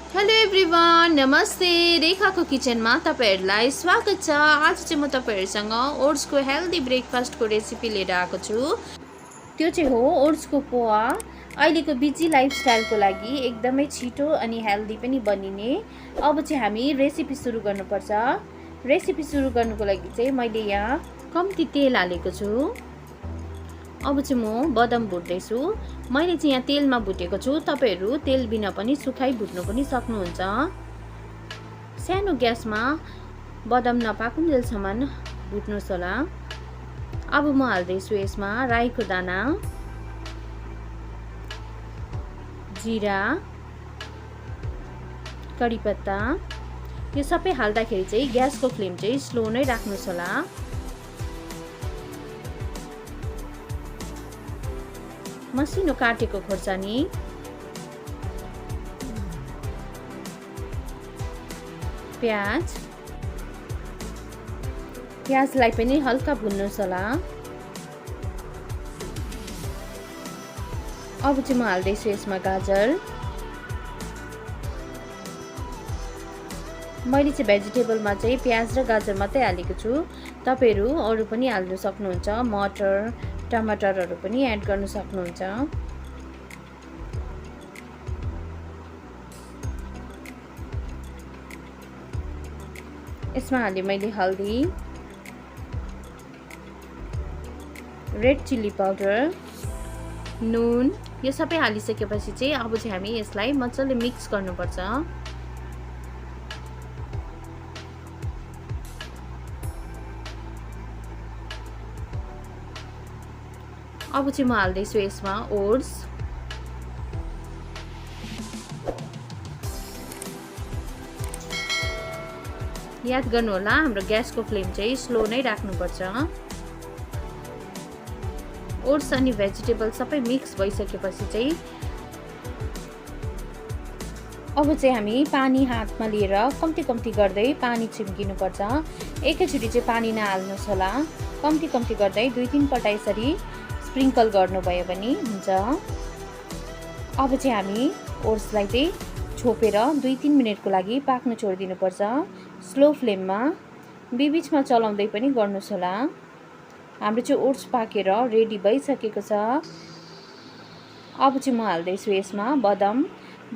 Hello everyone, नमस्ते। रेखाको किचनमा तपाईहरुलाई स्वागत छ। आज चाहिँ म तपाईहरुसँग ओट्सको हेल्दी ब्रेकफास्टको रेसिपी लिएर आएको छु। त्यो चाहिँ हो ओट्सको पोहा। अहिलेको बिजी लाइफस्टाइलको लागि एकदमै छिटो अनि हेल्दी पनि बनिने। अब चाहिँ हामी रेसिपी सुरु गर्नुपर्छ। रेसिपी सुरु गर्नुको लागि चाहिँ मैले यहाँ कम्ती तेल हालेको छु। अब चाहिँ म बदाम भुट्दैछु। मैले चाहिँ यहाँ तेलमा भुटेको छु। तपाईहरु तेल बिना पनि सुखाइ भुट्नु पनि सक्नुहुन्छ। सानो ग्यासमा बदाम नपाकुन्जेलसम्म भुट्नुहोस् होला। अब म हाल्दैछु यसमा राईको दाना, जिरा, कढीपत्ता। यो सबै हाल्दाखेरि चाहिँ ग्यासको फ्लेम चाहिँ स्लो नै राख्नुहोस् होला। मसिनो काटेको खोर्सानी, प्याजलाई पनि हल्का भुन्नुहोस् होला। अब चाहिँ म हाल्दैछु यसमा गाजर। मैले चाहिँ भेजिटेबलमा चाहिँ प्याज र गाजर मात्रै हालेको छु। तपाईहरु अरु पनि हाल्न सक्नुहुन्छ। मटर, टमाटरहरु पनि एड गर्न सक्नुहुन्छ। यसमा हाले मैले हल्दी, रेड चिल्ली पाउडर, नुन। यो सबै हालिसकेपछि चाहिँ अब चाहिँ हामी यसलाई मजाले मिक्स गर्नुपर्छ। अब चाहिँ म हाल्दैछु यसमा ओट्स। याद गर्नु होला, हाम्रो ग्यासको फ्लेम चाहिँ स्लो नै राख्नुपर्छ। ओट्स अनि भेजिटेबल सबै मिक्स भइसकेपछि चाहिँ अब चाहिँ हामी पानी हातमा लिएर कम्ती कम्ती गर्दै पानी छिम्किनुपर्छ। एकैचोटी चाहिँ पानी नहाल्नुहोस् होला। कम्ती कम्ती गर्दै 2-3 पल्ट यसरी स्प्रिङ्कल गर्नुभयो भने हुन्छ। अब चाहिँ हामी ओट्सलाई चाहिँ छोपेर 2-3 मिनेटको लागि पाक्न छोडिदिनुपर्छ। स्लो फ्लेममा बीचमा चलाउँदै पनि गर्नुहोस् होला। हाम्रो चाहिँ ओट्स पाकेर रेडी भइसकेको छ। अब चाहिँ म हाल्दैछु यसमा बदाम।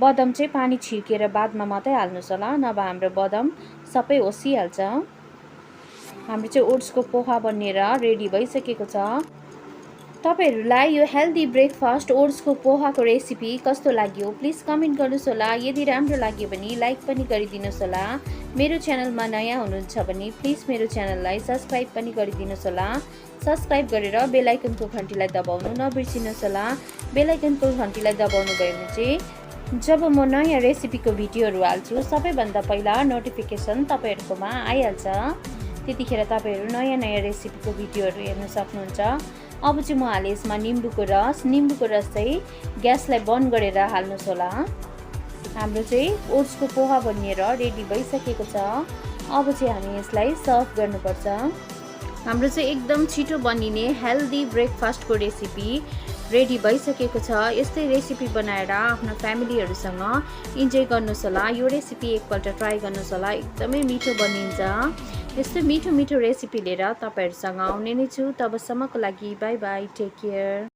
बदाम चाहिँ पानी छिर्केर बादमा मात्रै हाल्नुहोस् होला, नभए हाम्रो बदाम सबै ओसिहाल्छ। हाम्रो चाहिँ ओट्सको पोहा बनेर रेडी भइसकेको छ। तपाईहरुलाई यो हेल्दी ब्रेकफास्ट ओट्सको पोहाको रेसिपी कस्तो लाग्यो प्लिज कमेन्ट गर्नुहोस् होला। यदि राम्रो लाग्यो भने लाइक पनि गरिदिनुहोस् होला। मेरो च्यानलमा नयाँ हुनुहुन्छ भने प्लिज मेरो च्यानललाई सब्स्क्राइब पनि गरिदिनुहोस् होला। सब्स्क्राइब गरेर बेल आइकनको घण्टीलाई दबाउनु नबिर्सिनुहोस् होला। बेल आइकनको घण्टीलाई दबाउनु भयो भने चाहिँ जब म नयाँ रेसिपीको भिडियोहरू हाल्छु सबैभन्दा पहिला नोटिफिकेसन तपाईहरुकोमा आइहाल्छ। त्यतिखेर तपाईहरु नयाँ नयाँ रेसिपीको भिडियोहरू हेर्न सक्नुहुन्छ। अब चाहिँ म हाले यसमा निम्बुको रस। निम्बुको रस चाहिँ ग्यासलाई बन्द गरेर हाल्नुहोस् होला। हाम्रो चाहिँ ओट्सको पोहा बनिएर रेडी भइसकेको छ। अब चाहिँ हामी यसलाई सर्भ गर्नुपर्छ। हाम्रो चाहिँ एकदम छिटो बनिने हेल्दी ब्रेकफास्टको रेसिपी रेडी भइसकेको छ। यस्तै रेसिपी बनाएर आफ्नो फ्यामिलीहरुसँग इन्जोय गर्नुहोस् होला। यो रेसिपी एकपल्ट ट्राई गर्नुहोस् होला। एकदमै मिठो बनिन्छ। यस्तै मिठो मिठो रेसिपी लिएर तपाईहरुसँग आउने नै छु। तबसम्मको लागि बाइ बाइ, टेक केयर।